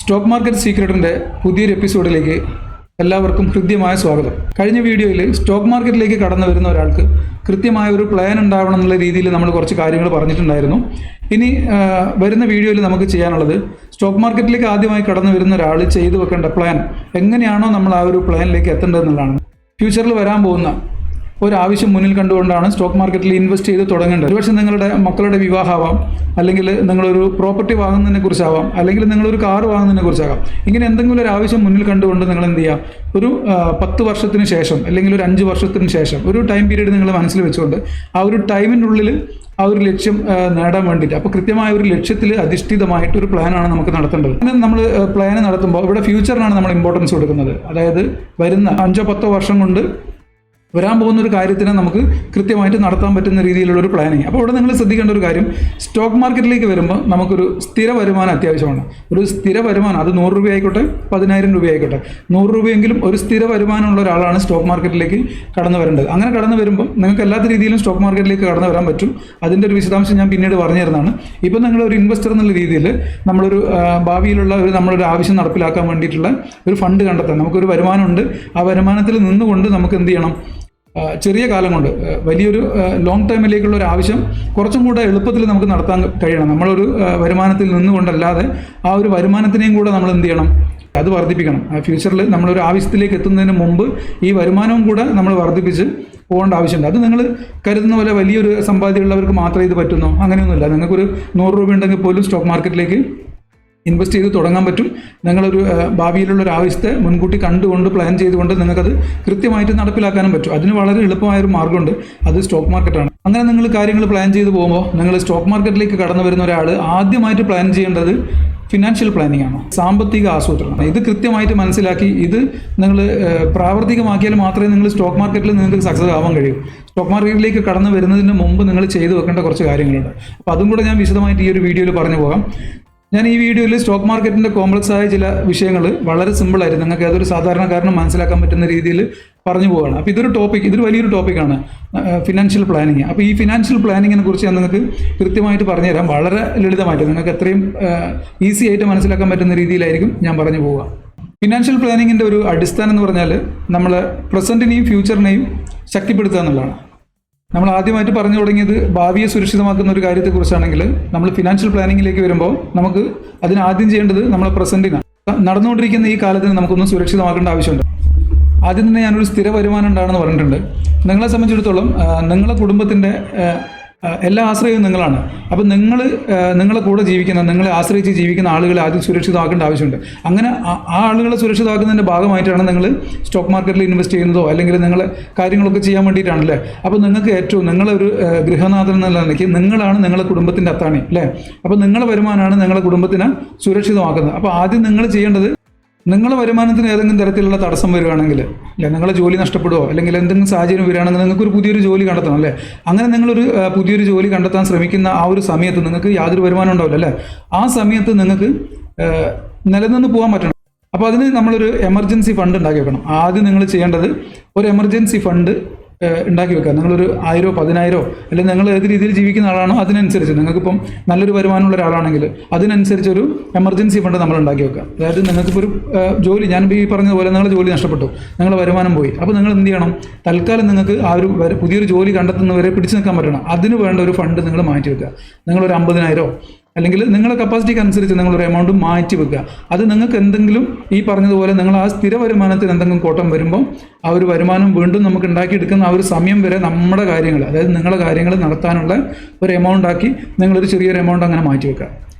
Stock market സീക്രട്ടിൻ്റെ പുതിയൊരു എപ്പിസോഡിലേക്ക് എല്ലാവർക്കും ഹൃദ്യമായ സ്വാഗതം. കഴിഞ്ഞ വീഡിയോയിൽ സ്റ്റോക്ക് മാർക്കറ്റിലേക്ക് കടന്നു വരുന്ന ഒരാൾക്ക് കൃത്യമായ ഒരു പ്ലാൻ ഉണ്ടാവണം എന്നുള്ള രീതിയിൽ നമ്മൾ കുറച്ച് കാര്യങ്ങൾ പറഞ്ഞിട്ടുണ്ടായിരുന്നു. ഇനി വരുന്ന വീഡിയോയിൽ നമുക്ക് ചെയ്യാനുള്ളത് സ്റ്റോക്ക് മാർക്കറ്റിലേക്ക് ആദ്യമായി കടന്നു വരുന്ന ഒരാൾ ചെയ്തു വെക്കേണ്ട പ്ലാൻ എങ്ങനെയാണോ നമ്മൾ ആ ഒരു പ്ലാനിലേക്ക് എത്തേണ്ടതെന്നുള്ളതാണ്. ഫ്യൂച്ചറിൽ വരാൻ പോകുന്ന ഒരാവശ്യം മുന്നിൽ കണ്ടുകൊണ്ടാണ് സ്റ്റോക്ക് മാർക്കറ്റിൽ ഇൻവെസ്റ്റ് ചെയ്ത് തുടങ്ങേണ്ടത്. ഒരുപക്ഷെ നിങ്ങളുടെ മക്കളുടെ വിവാഹമാവാം, അല്ലെങ്കിൽ നിങ്ങളൊരു പ്രോപ്പർട്ടി വാങ്ങുന്നതിനെ കുറിച്ചാവാം, അല്ലെങ്കിൽ നിങ്ങളൊരു കാർ വാങ്ങുന്നതിനെ കുറിച്ചാകാം. ഇങ്ങനെ എന്തെങ്കിലും ഒരു ആവശ്യം മുന്നിൽ കണ്ടുകൊണ്ട് നിങ്ങൾ എന്ത് ചെയ്യുക, ഒരു 10 വർഷത്തിന് ശേഷം അല്ലെങ്കിൽ ഒരു 5 വർഷത്തിന് ശേഷം ഒരു ടൈം പീരീഡ് നിങ്ങൾ മനസ്സിൽ വെച്ചുകൊണ്ട് ആ ഒരു ടൈമിൻ്റെ ഉള്ളിൽ ആ ഒരു ലക്ഷ്യം നേടാൻ വേണ്ടിയിട്ട്, അപ്പോൾ കൃത്യമായ ഒരു ലക്ഷ്യത്തിൽ അധിഷ്ഠിതമായിട്ടൊരു പ്ലാനാണ് നമുക്ക് നടത്തേണ്ടത്. അങ്ങനെ നമ്മൾ പ്ലാൻ നടത്തുമ്പോൾ ഇവിടെ ഫ്യൂച്ചറിനാണ് നമ്മൾ ഇമ്പോർട്ടൻസ് കൊടുക്കുന്നത്. അതായത് വരുന്ന 5-10 വർഷം കൊണ്ട് വരാൻ പോകുന്ന ഒരു കാര്യത്തിനെ നമുക്ക് കൃത്യമായിട്ട് നടത്താൻ പറ്റുന്ന രീതിയിലുള്ള ഒരു പ്ലാനിങ്. അപ്പോൾ ഇവിടെ നിങ്ങൾ ശ്രദ്ധിക്കേണ്ട ഒരു കാര്യം, സ്റ്റോക്ക് മാർക്കറ്റിലേക്ക് വരുമ്പോൾ നമുക്കൊരു സ്ഥിര വരുമാനം അത്യാവശ്യമാണ്. ഒരു സ്ഥിര വരുമാനം, അത് 100 രൂപ ആയിക്കോട്ടെ, 10,000 രൂപ ആയിക്കോട്ടെ, 100 രൂപയെങ്കിലും ഒരു സ്ഥിര വരുമാനമുള്ള ഒരാളാണ് സ്റ്റോക്ക് മാർക്കറ്റിലേക്ക് കടന്നു വരേണ്ടത്. അങ്ങനെ കടന്നു വരുമ്പോൾ നിങ്ങൾക്ക് എല്ലാത്ത രീതിയിലും സ്റ്റോക്ക് മാർക്കറ്റിലേക്ക് കടന്നു വരാൻ പറ്റും. അതിൻ്റെ ഒരു വിശദാംശം ഞാൻ പിന്നീട് പറഞ്ഞു തരുന്നതാണ്. ഇപ്പോൾ നിങ്ങളൊരു ഇൻവെസ്റ്റർ എന്നുള്ള രീതിയിൽ നമ്മളൊരു ഭാവിയിലുള്ള നമ്മളൊരു ആവശ്യം നടപ്പിലാക്കാൻ വേണ്ടിയിട്ടുള്ള ഒരു ഫണ്ട് കണ്ടെത്താൻ, നമുക്കൊരു വരുമാനമുണ്ട്. ആ വരുമാനത്തിൽ നിന്നുകൊണ്ട് നമുക്ക് എന്ത് ചെയ്യണം, ചെറിയ കാലം കൊണ്ട് വലിയൊരു ലോങ് ടൈമിലേക്കുള്ള ഒരു ആവശ്യം കുറച്ചും കൂടെ എളുപ്പത്തിൽ നമുക്ക് നടത്താൻ കഴിയണം. നമ്മളൊരു വരുമാനത്തിൽ നിന്നുകൊണ്ടല്ലാതെ ആ ഒരു വരുമാനത്തിനെയും കൂടെ നമ്മൾ എന്ത് ചെയ്യണം, അത് വർദ്ധിപ്പിക്കണം. ഫ്യൂച്ചറിൽ നമ്മളൊരു ആവശ്യത്തിലേക്ക് എത്തുന്നതിന് മുമ്പ് ഈ വരുമാനവും കൂടെ നമ്മൾ വർദ്ധിപ്പിച്ച് പോകേണ്ട ആവശ്യമുണ്ട്. അത് നിങ്ങൾ കരുതുന്ന പോലെ വലിയൊരു സമ്പാദ്യമുള്ളവർക്ക് മാത്രമേ ഇത് പറ്റുന്നോ? അങ്ങനെയൊന്നുമില്ല. നിങ്ങൾക്കൊരു 100 രൂപ ഉണ്ടെങ്കിൽ പോലും സ്റ്റോക്ക് മാർക്കറ്റിലേക്ക് ഇൻവെസ്റ്റ് ചെയ്ത് തുടങ്ങാൻ പറ്റും. നിങ്ങളൊരു ഭാവിയിലുള്ള ഒരു ആവശ്യത്തെ മുൻകൂട്ടി കണ്ടുകൊണ്ട് പ്ലാൻ ചെയ്തുകൊണ്ട് നിങ്ങൾക്കത് കൃത്യമായിട്ട് നടപ്പിലാക്കാനും പറ്റും. അതിന് വളരെ എളുപ്പമായൊരു മാർഗ്ഗമുണ്ട്, അത് സ്റ്റോക്ക് മാർക്കറ്റാണ്. അങ്ങനെ നിങ്ങൾ കാര്യങ്ങൾ പ്ലാൻ ചെയ്ത് പോകുമ്പോൾ നിങ്ങൾ സ്റ്റോക്ക് മാർക്കറ്റിലേക്ക് കടന്നു വരുന്ന ഒരാൾ ആദ്യമായിട്ട് പ്ലാൻ ചെയ്യേണ്ടത് ഫിനാൻഷ്യൽ പ്ലാനിംഗ് ആണ്, സാമ്പത്തിക ആസൂത്രണം. ഇത് കൃത്യമായിട്ട് മനസ്സിലാക്കി ഇത് നിങ്ങൾ പ്രാവർത്തികമാക്കിയാൽ മാത്രമേ നിങ്ങൾ സ്റ്റോക്ക് മാർക്കറ്റിൽ നിങ്ങൾക്ക് സക്സസ് ആവാൻ കഴിയൂ. സ്റ്റോക്ക് മാർക്കറ്റിലേക്ക് കടന്നു വരുന്നതിന് മുമ്പ് നിങ്ങൾ ചെയ്തു വെക്കേണ്ട കുറച്ച് കാര്യങ്ങളുണ്ട്. അപ്പോൾ അതും കൂടെ ഞാൻ വിശദമായിട്ട് ഈ ഒരു വീഡിയോയിൽ പറഞ്ഞു പോകാം. ഞാൻ ഈ വീഡിയോയിൽ സ്റ്റോക്ക് മാർക്കറ്റിൻ്റെ കോംപ്ലക്സ് ആയ ചില വിഷയങ്ങൾ വളരെ സിമ്പിളായിട്ട് നിങ്ങൾക്ക് അതൊരു സാധാരണക്കാരന് മനസ്സിലാക്കാൻ പറ്റുന്ന രീതിയിൽ പറഞ്ഞു പോവുകയാണ്. അപ്പോൾ ഇതൊരു വലിയൊരു ടോപ്പിക്കാണ്, ഫിനാൻഷ്യൽ പ്ലാനിങ്. അപ്പോൾ ഈ ഫിനാൻഷ്യൽ പ്ലാനിങ്ങിനെ കുറിച്ച് ഞാൻ നിങ്ങൾക്ക് കൃത്യമായിട്ട് പറഞ്ഞു തരാം. വളരെ ലളിതമായിട്ട് നിങ്ങൾക്ക് എത്രയും ഈസി ആയിട്ട് മനസ്സിലാക്കാൻ പറ്റുന്ന രീതിയിലായിരിക്കും ഞാൻ പറഞ്ഞു പോവുക. ഫിനാൻഷ്യൽ പ്ലാനിങ്ങിൻ്റെ ഒരു അടിസ്ഥാനം എന്ന് പറഞ്ഞാൽ നമ്മൾ പ്രസൻറ്റിനെയും ഫ്യൂച്ചറിനെയും ശക്തിപ്പെടുത്തുക എന്നുള്ളതാണ്. നമ്മൾ ആദ്യമായിട്ട് പറഞ്ഞു തുടങ്ങിയത് ഭാവിയെ സുരക്ഷിതമാക്കുന്ന ഒരു കാര്യത്തെക്കുറിച്ചാണെങ്കിൽ, നമ്മൾ ഫിനാൻഷ്യൽ പ്ലാനിങ്ങിലേക്ക് വരുമ്പോൾ നമുക്ക് ആദ്യം ചെയ്യേണ്ടത് നമ്മളെ പ്രസൻറ്റിനാണ്. നടന്നുകൊണ്ടിരിക്കുന്ന ഈ കാലത്തിന് നമുക്കൊന്ന് സുരക്ഷിതമാക്കേണ്ട ആവശ്യമുണ്ട്. ആദ്യം തന്നെ ഞാനൊരു സ്ഥിര വരുമാനം ഉണ്ടാണെന്ന് പറഞ്ഞിട്ടുണ്ട്. നിങ്ങളെ സംബന്ധിച്ചിടത്തോളം നിങ്ങളെ കുടുംബത്തിൻ്റെ എല്ലാ ആശ്രയവും നിങ്ങളാണ്. അപ്പം നിങ്ങളെ കൂടെ ജീവിക്കുന്ന, നിങ്ങളെ ആശ്രയിച്ച് ജീവിക്കുന്ന ആളുകളെ ആദ്യം സുരക്ഷിതമാക്കേണ്ട ആവശ്യമുണ്ട്. അങ്ങനെ ആ ആളുകളെ സുരക്ഷിതമാക്കുന്നതിൻ്റെ ഭാഗമായിട്ടാണ് നിങ്ങൾ സ്റ്റോക്ക് മാർക്കറ്റിൽ ഇൻവെസ്റ്റ് ചെയ്യുന്നതോ അല്ലെങ്കിൽ നിങ്ങൾ കാര്യങ്ങളൊക്കെ ചെയ്യാൻ വേണ്ടിയിട്ടാണല്ലേ. അപ്പോൾ നിങ്ങൾക്ക് നിങ്ങളൊരു ഗൃഹനാഥൻ എന്നുള്ള നിലയ്ക്ക് നിങ്ങളാണ് നിങ്ങളുടെ കുടുംബത്തിൻ്റെ അത്താണി അല്ലേ. അപ്പോൾ നിങ്ങളുടെ വരുമാനമാണ് നിങ്ങളുടെ കുടുംബത്തിനെ സുരക്ഷിതമാക്കുന്നത്. അപ്പോൾ ആദ്യം നിങ്ങൾ ചെയ്യേണ്ടത്, നിങ്ങളുടെ വരുമാനത്തിന് ഏതെങ്കിലും തരത്തിലുള്ള തടസ്സം വരികയാണെങ്കിൽ, അല്ലെ നിങ്ങളെ ജോലി നഷ്ടപ്പെടുമോ അല്ലെങ്കിൽ എന്തെങ്കിലും സാഹചര്യം വരികയാണെങ്കിൽ നിങ്ങൾക്കൊരു പുതിയൊരു ജോലി കണ്ടെത്തണം അല്ലേ. അങ്ങനെ നിങ്ങളൊരു പുതിയൊരു ജോലി കണ്ടെത്താൻ ശ്രമിക്കുന്ന ആ ഒരു സമയത്ത് നിങ്ങൾക്ക് യാതൊരു വരുമാനം ഉണ്ടാവില്ല അല്ലേ. ആ സമയത്ത് നിങ്ങൾക്ക് നിലനിന്ന് പോകാൻ പറ്റണം. അപ്പോൾ അതിന് നമ്മളൊരു എമർജൻസി ഫണ്ട് ഉണ്ടാക്കി വെക്കണം. ആദ്യം നിങ്ങൾ ചെയ്യേണ്ടത് ഒരു എമർജൻസി ഫണ്ട് ഉണ്ടാക്കി വെക്കുക. നിങ്ങളൊരു 1000 10,000 അല്ലെങ്കിൽ നിങ്ങൾ ഏത് രീതിയിൽ ജീവിക്കുന്ന ആളാണോ അതിനനുസരിച്ച്, നിങ്ങൾക്കിപ്പം നല്ലൊരു വരുമാനമുള്ള ഒരാളാണെങ്കിൽ അതിനനുസരിച്ചൊരു എമർജൻസി ഫണ്ട് നമ്മൾ ഉണ്ടാക്കി വെക്കുക. അതായത് നിങ്ങൾക്കിപ്പോൾ ഒരു ജോലി, ഞാൻ ഈ പറഞ്ഞതുപോലെ നിങ്ങളുടെ ജോലി നഷ്ടപ്പെട്ടു, നിങ്ങളുടെ വരുമാനം പോയി. അപ്പോൾ നിങ്ങൾ എന്ത് ചെയ്യണം, തൽക്കാലം നിങ്ങൾക്ക് ആ ഒരു പുതിയൊരു ജോലി കണ്ടെത്തുന്നവരെ പിടിച്ചു നിൽക്കാൻ പറ്റണം. അതിന് വേണ്ട ഒരു ഫണ്ട് നിങ്ങൾ മാറ്റി വെക്കുക. നിങ്ങളൊരു 50,000 അല്ലെങ്കിൽ നിങ്ങളുടെ കപ്പാസിറ്റിക്ക് അനുസരിച്ച് നിങ്ങളൊരു എമൗണ്ട് മാറ്റി വെക്കുക. അത് നിങ്ങൾക്ക് എന്തെങ്കിലും ഈ പറഞ്ഞതുപോലെ നിങ്ങൾ ആ സ്ഥിര വരുമാനത്തിന് എന്തെങ്കിലും കോട്ടം വരുമ്പോൾ ആ ഒരു വരുമാനം വീണ്ടും നമുക്ക് ഉണ്ടാക്കിയെടുക്കുന്ന ആ ഒരു സമയം വരെ നമ്മുടെ കാര്യങ്ങൾ, അതായത് നിങ്ങളുടെ കാര്യങ്ങൾ നടത്താനുള്ള ഒരു എമൗണ്ട് ആക്കി നിങ്ങളൊരു ചെറിയൊരു എമൗണ്ട് അങ്ങനെ മാറ്റി വെക്കുക.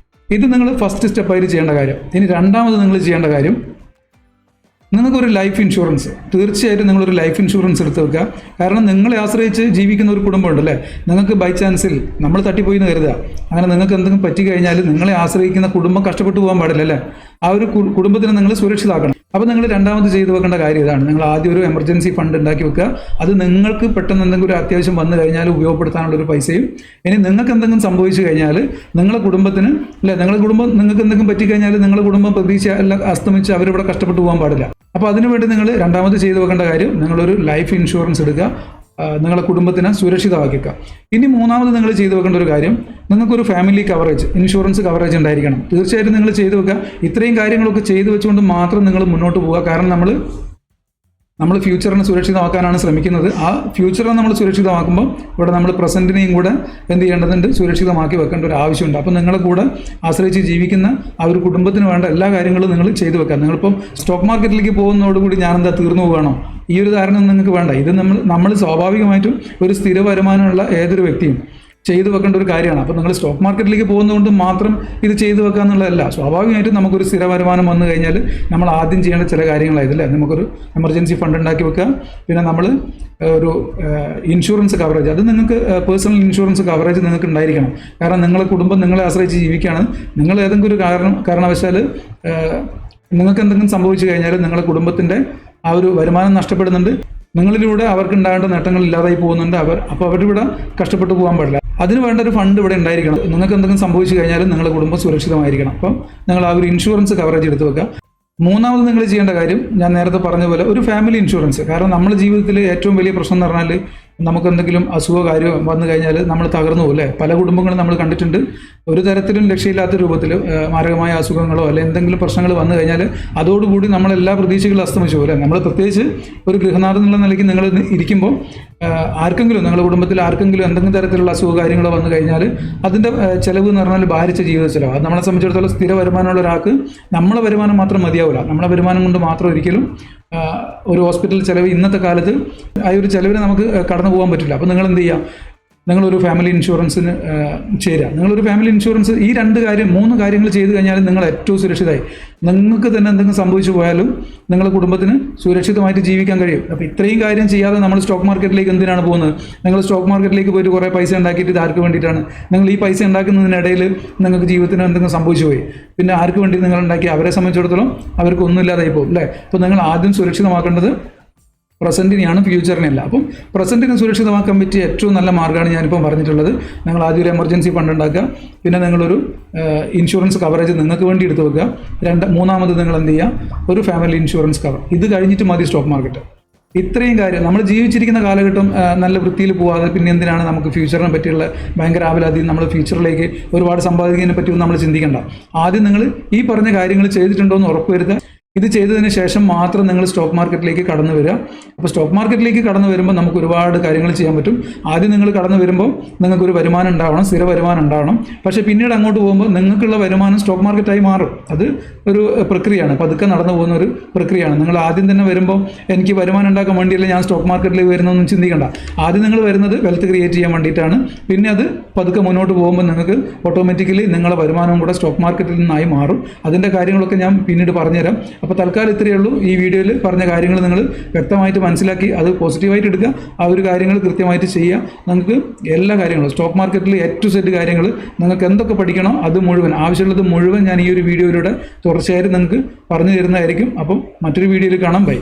ഇത് നിങ്ങൾ ഫസ്റ്റ് സ്റ്റെപ്പായിട്ട് ചെയ്യേണ്ട കാര്യം. ഇനി രണ്ടാമത് നിങ്ങൾ ചെയ്യേണ്ട കാര്യം, നിങ്ങൾക്കൊരു ലൈഫ് ഇൻഷുറൻസ്, തീർച്ചയായിട്ടും നിങ്ങളൊരു ലൈഫ് ഇൻഷുറൻസ് എടുത്ത് വെക്കുക. കാരണം നിങ്ങളെ ആശ്രയിച്ച് ജീവിക്കുന്ന ഒരു കുടുംബമുണ്ട് അല്ലേ. നിങ്ങൾക്ക് ബൈ ചാൻസിൽ നമ്മൾ തട്ടിപ്പോയി എന്ന് കരുതുക, അങ്ങനെ നിങ്ങൾക്ക് എന്തെങ്കിലും പറ്റിക്കഴിഞ്ഞാൽ നിങ്ങളെ ആശ്രയിക്കുന്ന കുടുംബം കഷ്ടപ്പെട്ടു പോകാൻ പാടില്ല അല്ലേ. ആ ഒരു കുടുംബത്തിനെ നിങ്ങൾ സുരക്ഷിതമാക്കണം. അപ്പോൾ നിങ്ങൾ രണ്ടാമത് ചെയ്തു വെക്കേണ്ട കാര്യം ഇതാണ്. നിങ്ങൾ ആദ്യം ഒരു എമർജൻസി ഫണ്ട് ഉണ്ടാക്കി വെക്കുക. അത് നിങ്ങൾക്ക് പെട്ടെന്ന് എന്തെങ്കിലും ഒരു അത്യാവശ്യം വന്നു കഴിഞ്ഞാൽ ഉപയോഗപ്പെടുത്താനുള്ളൊരു പൈസയും, ഇനി നിങ്ങൾക്ക് എന്തെങ്കിലും സംഭവിച്ചു കഴിഞ്ഞാൽ നിങ്ങളുടെ കുടുംബത്തിന് അല്ലേ, നിങ്ങളുടെ കുടുംബം നിങ്ങൾക്ക് എന്തെങ്കിലും പറ്റിക്കഴിഞ്ഞാൽ നിങ്ങളുടെ കുടുംബം പ്രതീക്ഷ എല്ലാം അസ്തമിച്ച് അവരിവിടെ കഷ്ടപ്പെട്ടു പോകാൻ പാടില്ല. അപ്പോൾ അതിനുവേണ്ടി നിങ്ങൾ രണ്ടാമത് ചെയ്തു വെക്കേണ്ട കാര്യം, നിങ്ങളൊരു ലൈഫ് ഇൻഷുറൻസ് എടുക്കുക. നിങ്ങളുടെ കുടുംബത്തിനെ സുരക്ഷിതമാക്കിക്കുക. ഇനി മൂന്നാമത് നിങ്ങൾ ചെയ്തു വെക്കേണ്ട ഒരു കാര്യം, നിങ്ങൾക്കൊരു ഫാമിലി കവറേജ്, ഇൻഷുറൻസ് കവറേജ് ഉണ്ടായിരിക്കണം. തീർച്ചയായിട്ടും നിങ്ങൾ ചെയ്തു വെക്കുക. ഇത്രയും കാര്യങ്ങളൊക്കെ ചെയ്തു വെച്ചുകൊണ്ട് മാത്രം നിങ്ങൾ മുന്നോട്ട് പോവുക. കാരണം നമ്മൾ ഫ്യൂച്ചറിനെ സുരക്ഷിതമാക്കാനാണ് ശ്രമിക്കുന്നത്. ആ ഫ്യൂച്ചറിനെ നമ്മൾ സുരക്ഷിതമാക്കുമ്പോൾ ഇവിടെ നമ്മൾ പ്രസൻറ്റിനെയും കൂടെ എന്ത് ചെയ്യേണ്ടതുണ്ട്, സുരക്ഷിതമാക്കി വെക്കേണ്ട ഒരു ആവശ്യമുണ്ട്. അപ്പോൾ നിങ്ങളെ കൂടെ ആശ്രയിച്ച് ജീവിക്കുന്ന ആ ഒരു കുടുംബത്തിന് വേണ്ട എല്ലാ കാര്യങ്ങളും നിങ്ങൾ ചെയ്തു വെക്കാം. നിങ്ങളിപ്പം സ്റ്റോക്ക് മാർക്കറ്റിലേക്ക് പോകുന്നതോടുകൂടി ഞാനെന്താ തീർന്നു പോവുകയാണോ, ഈ ഒരു ധാരണ നിങ്ങൾക്ക് വേണ്ട. ഇത് നമ്മൾ സ്വാഭാവികമായിട്ടും ഒരു സ്ഥിര വരുമാനമുള്ള ഏതൊരു വ്യക്തിയും ചെയ്തു വെക്കേണ്ട ഒരു കാര്യമാണ്. അപ്പോൾ നിങ്ങൾ സ്റ്റോക്ക് മാർക്കറ്റിലേക്ക് പോകുന്നതുകൊണ്ട് മാത്രം ഇത് ചെയ്തു വെക്കുക എന്നുള്ളതല്ല. സ്വാഭാവികമായിട്ടും നമുക്കൊരു സ്ഥിര വരുമാനം വന്നു കഴിഞ്ഞാൽ നമ്മൾ ആദ്യം ചെയ്യേണ്ട ചില കാര്യങ്ങളായതല്ലേ, നമുക്കൊരു എമർജൻസി ഫണ്ട് ഉണ്ടാക്കി വെക്കുക. പിന്നെ നമ്മൾ ഒരു ഇൻഷുറൻസ് കവറേജ്, അത് നിങ്ങൾക്ക് പേഴ്സണൽ ഇൻഷുറൻസ് കവറേജ് നിങ്ങൾക്ക് ഉണ്ടായിരിക്കണം. കാരണം നിങ്ങളുടെ കുടുംബം നിങ്ങളെ ആശ്രയിച്ച് ജീവിക്കുകയാണ്. നിങ്ങൾ ഏതെങ്കിലും ഒരു കാരണവശാൽ നിങ്ങൾക്ക് എന്തെങ്കിലും സംഭവിച്ചു കഴിഞ്ഞാൽ നിങ്ങളുടെ കുടുംബത്തിൻ്റെ ആ ഒരു വരുമാനം നഷ്ടപ്പെടുന്നുണ്ട്. നിങ്ങളിലൂടെ അവർക്ക് ഉണ്ടാകേണ്ട നേട്ടങ്ങൾ ഇല്ലാതായി പോകുന്നുണ്ട്. അപ്പോൾ അവരിവിടെ കഷ്ടപ്പെട്ടു പോകാൻ പാടില്ല. അതിന് വേണ്ട ഒരു ഫണ്ട് ഇവിടെ ഉണ്ടായിരിക്കണം. നിങ്ങൾക്ക് എന്തെങ്കിലും സംഭവിച്ചു കഴിഞ്ഞാൽ നിങ്ങളുടെ കുടുംബം സുരക്ഷിതമായിരിക്കണം. അപ്പം നിങ്ങൾ ആ ഒരു ഇൻഷുറൻസ് കവറേജ് എടുത്ത് വെക്കുക. മൂന്നാമത് നിങ്ങൾ ചെയ്യേണ്ട കാര്യം, ഞാൻ നേരത്തെ പറഞ്ഞ പോലെ ഒരു ഫാമിലി ഇൻഷുറൻസ്. കാരണം നമ്മുടെ ജീവിതത്തിൽ ഏറ്റവും വലിയ പ്രശ്നം എന്ന് പറഞ്ഞാൽ നമുക്ക് എന്തെങ്കിലും അസുഖ കാര്യം വന്നു കഴിഞ്ഞാൽ നമ്മൾ തകർന്നു പോകും അല്ലേ. പല കുടുംബങ്ങളും നമ്മൾ കണ്ടിട്ടുണ്ട്, ഒരു തരത്തിലും രക്ഷയില്ലാത്ത രൂപത്തിൽ മാരകമായ അസുഖങ്ങളോ അല്ലെങ്കിൽ എന്തെങ്കിലും പ്രശ്നങ്ങൾ വന്നു കഴിഞ്ഞാൽ അതോടുകൂടി നമ്മളെല്ലാ പ്രതീക്ഷകളും അസ്തമിച്ചു പോലെ. നമ്മൾ പ്രത്യേകിച്ച് ഒരു ഗൃഹനാഥൻ എന്നുള്ള നിലയ്ക്ക് നിങ്ങൾ ഇരിക്കുമ്പോൾ ആർക്കെങ്കിലും, നിങ്ങളുടെ കുടുംബത്തിൽ ആർക്കെങ്കിലും എന്തെങ്കിലും തരത്തിലുള്ള അസുഖ കാര്യങ്ങളോ വന്നു കഴിഞ്ഞാൽ അതിൻ്റെ ചിലവ് എന്ന് പറഞ്ഞാൽ ഭാരിച്ച ജീവിത ചിലവ്. അത് നമ്മളെ സംബന്ധിച്ചിടത്തോളം സ്ഥിര വരുമാനമുള്ള ഒരാൾക്ക് നമ്മളെ വരുമാനം മാത്രം മതിയാവില്ല. നമ്മളെ വരുമാനം കൊണ്ട് മാത്രം ഒരിക്കലും ഒരു ഹോസ്പിറ്റൽ ചിലവ് ഇന്നത്തെ കാലത്ത് ആ ഒരു ചിലവിന് നമുക്ക് കടന്നു പോകാൻ പറ്റില്ല. അപ്പോൾ നിങ്ങൾ എന്ത് ചെയ്യുക, നിങ്ങളൊരു ഫാമിലി ഇൻഷുറൻസിന് ചേരുക. നിങ്ങളൊരു ഫാമിലി ഇൻഷുറൻസ് ഈ മൂന്ന് കാര്യങ്ങൾ ചെയ്ത് കഴിഞ്ഞാൽ നിങ്ങൾ ഏറ്റവും സുരക്ഷിതമായി. നിങ്ങൾക്ക് തന്നെ എന്തെങ്കിലും സംഭവിച്ചു പോയാലും നിങ്ങളുടെ കുടുംബത്തിന് സുരക്ഷിതമായിട്ട് ജീവിക്കാൻ കഴിയും. അപ്പോൾ ഇത്രയും കാര്യം ചെയ്യാതെ നമ്മൾ സ്റ്റോക്ക് മാർക്കറ്റിലേക്ക് എന്തിനാണ് പോകുന്നത്? നിങ്ങൾ സ്റ്റോക്ക് മാർക്കറ്റിലേക്ക് പോയിട്ട് കുറേ പൈസ ഉണ്ടാക്കിയിട്ട് ഇത് ആർക്ക് വേണ്ടിയിട്ടാണ്? നിങ്ങൾ ഈ പൈസ ഉണ്ടാക്കുന്നതിനിടയിൽ നിങ്ങൾക്ക് ജീവിതത്തിന് എന്തെങ്കിലും സംഭവിച്ചു പോയി, പിന്നെ ആർക്ക് വേണ്ടി നിങ്ങൾ ഉണ്ടാക്കി? അവരെ സംബന്ധിച്ചിടത്തോളം അവർക്ക് ഒന്നുമില്ലാതായി പോകും അല്ലേ. അപ്പോൾ നിങ്ങൾ ആദ്യം സുരക്ഷിതമാക്കേണ്ടത് പ്രസൻറ്റിനെയാണ്, ഫ്യൂച്ചറിനെയല്ല. അപ്പം പ്രസൻറ്റിനെ സുരക്ഷിതമാക്കാൻ പറ്റിയ ഏറ്റവും നല്ല മാർഗ്ഗമാണ് ഞാനിപ്പം പറഞ്ഞിട്ടുള്ളത്. നിങ്ങൾ ആദ്യം ഒരു എമർജൻസി ഫണ്ട് ഉണ്ടാക്കുക, പിന്നെ നിങ്ങളൊരു ഇൻഷുറൻസ് കവറേജ് നിങ്ങൾക്ക് വേണ്ടി എടുത്ത് വെക്കുക. മൂന്നാമത് നിങ്ങൾ എന്ത് ചെയ്യുക, ഒരു ഫാമിലി ഇൻഷുറൻസ് കവർ. ഇത് കഴിഞ്ഞിട്ട് മതി സ്റ്റോക്ക് മാർക്കറ്റ്. ഇത്രയും കാര്യം നമ്മൾ ജീവിച്ചിരിക്കുന്ന കാലഘട്ടം നല്ല വൃത്തിയിൽ പോകാതെ പിന്നെ എന്തിനാണ് നമുക്ക് ഫ്യൂച്ചറിനെ പറ്റിയുള്ള ഭയങ്കര ആവലാതി, നമ്മൾ ഫ്യൂച്ചറിലേക്ക് ഒരുപാട് സമ്പാദിക്കുന്നതിനെ പറ്റിയൊന്നും നമ്മൾ ചിന്തിക്കേണ്ട. ആദ്യം നിങ്ങൾ ഈ പറഞ്ഞ കാര്യങ്ങൾ ചെയ്തിട്ടുണ്ടോ എന്ന് ഉറപ്പുവരുത്തുക. ഇത് ചെയ്തതിന് ശേഷം മാത്രം നിങ്ങൾ സ്റ്റോക്ക് മാർക്കറ്റിലേക്ക് കടന്നു വരിക. അപ്പോൾ സ്റ്റോക്ക് മാർക്കറ്റിലേക്ക് കടന്നു വരുമ്പോൾ നമുക്ക് ഒരുപാട് കാര്യങ്ങൾ ചെയ്യാൻ പറ്റും. ആദ്യം നിങ്ങൾ കടന്നു വരുമ്പോൾ നിങ്ങൾക്കൊരു വരുമാനം ഉണ്ടാവണം, സ്ഥിര വരുമാനം ഉണ്ടാവണം. പക്ഷേ പിന്നീട് അങ്ങോട്ട് പോകുമ്പോൾ നിങ്ങൾക്കുള്ള വരുമാനം സ്റ്റോക്ക് മാർക്കറ്റായി മാറും. അത് ഒരു പ്രക്രിയയാണ്, പതുക്കെ നടന്നു പോകുന്ന ഒരു പ്രക്രിയയാണ്. നിങ്ങൾ ആദ്യം തന്നെ വരുമ്പോൾ എനിക്ക് വരുമാനം ഉണ്ടാക്കാൻ വേണ്ടിയല്ല ഞാൻ സ്റ്റോക്ക് മാർക്കറ്റിലേക്ക് വരുന്നതെന്ന് ചിന്തിക്കേണ്ട. ആദ്യം നിങ്ങൾ വരുന്നത് വെൽത്ത് ക്രിയേറ്റ് ചെയ്യാൻ വേണ്ടിയിട്ടാണ്. പിന്നെ അത് പതുക്കെ മുന്നോട്ട് പോകുമ്പോൾ നിങ്ങൾക്ക് ഓട്ടോമാറ്റിക്കലി നിങ്ങളുടെ വരുമാനവും കൂടെ സ്റ്റോക്ക് മാർക്കറ്റിൽ നിന്നായി മാറും. അതിൻ്റെ കാര്യങ്ങളൊക്കെ ഞാൻ പിന്നീട് പറഞ്ഞുതരാം. അപ്പോൾ തൽക്കാലം ഇത്രയേ ഉള്ളൂ. ഈ വീഡിയോയിൽ പറഞ്ഞ കാര്യങ്ങൾ നിങ്ങൾ വ്യക്തമായിട്ട് മനസ്സിലാക്കി അത് പോസിറ്റീവായിട്ട് എടുക്കുക. ആ ഒരു കാര്യങ്ങൾ കൃത്യമായിട്ട് ചെയ്യുക. നിങ്ങൾക്ക് എല്ലാ കാര്യങ്ങളും സ്റ്റോക്ക് മാർക്കറ്റിൽ ടു സെറ്റ് കാര്യങ്ങൾ നിങ്ങൾക്ക് എന്തൊക്കെ പഠിക്കണോ അത് മുഴുവൻ, ആവശ്യമുള്ളത് മുഴുവൻ ഞാൻ ഈ ഒരു വീഡിയോയിലൂടെ തുടർച്ചയായിട്ട് നിങ്ങൾക്ക് പറഞ്ഞു തരുന്നതായിരിക്കും. അപ്പം മറ്റൊരു വീഡിയോയിൽ കാണാം. ബൈ.